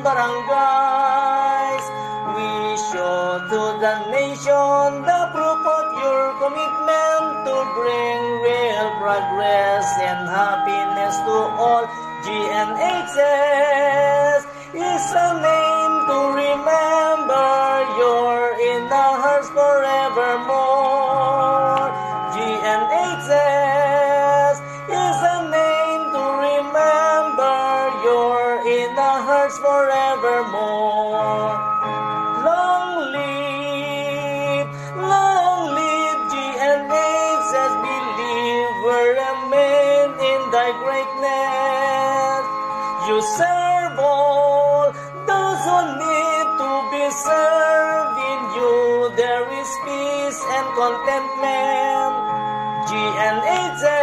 barangays. We show to the nation the proof of your commitment to bring real progress and happiness to all. GNHS is a name to remember. You're in our hearts forevermore. GNHS is a name to remember. You're in our hearts forevermore. Long live GNHS, believer, amen in thy greatness. You serve all those who need to be served. In you there is peace and contentment. GNHS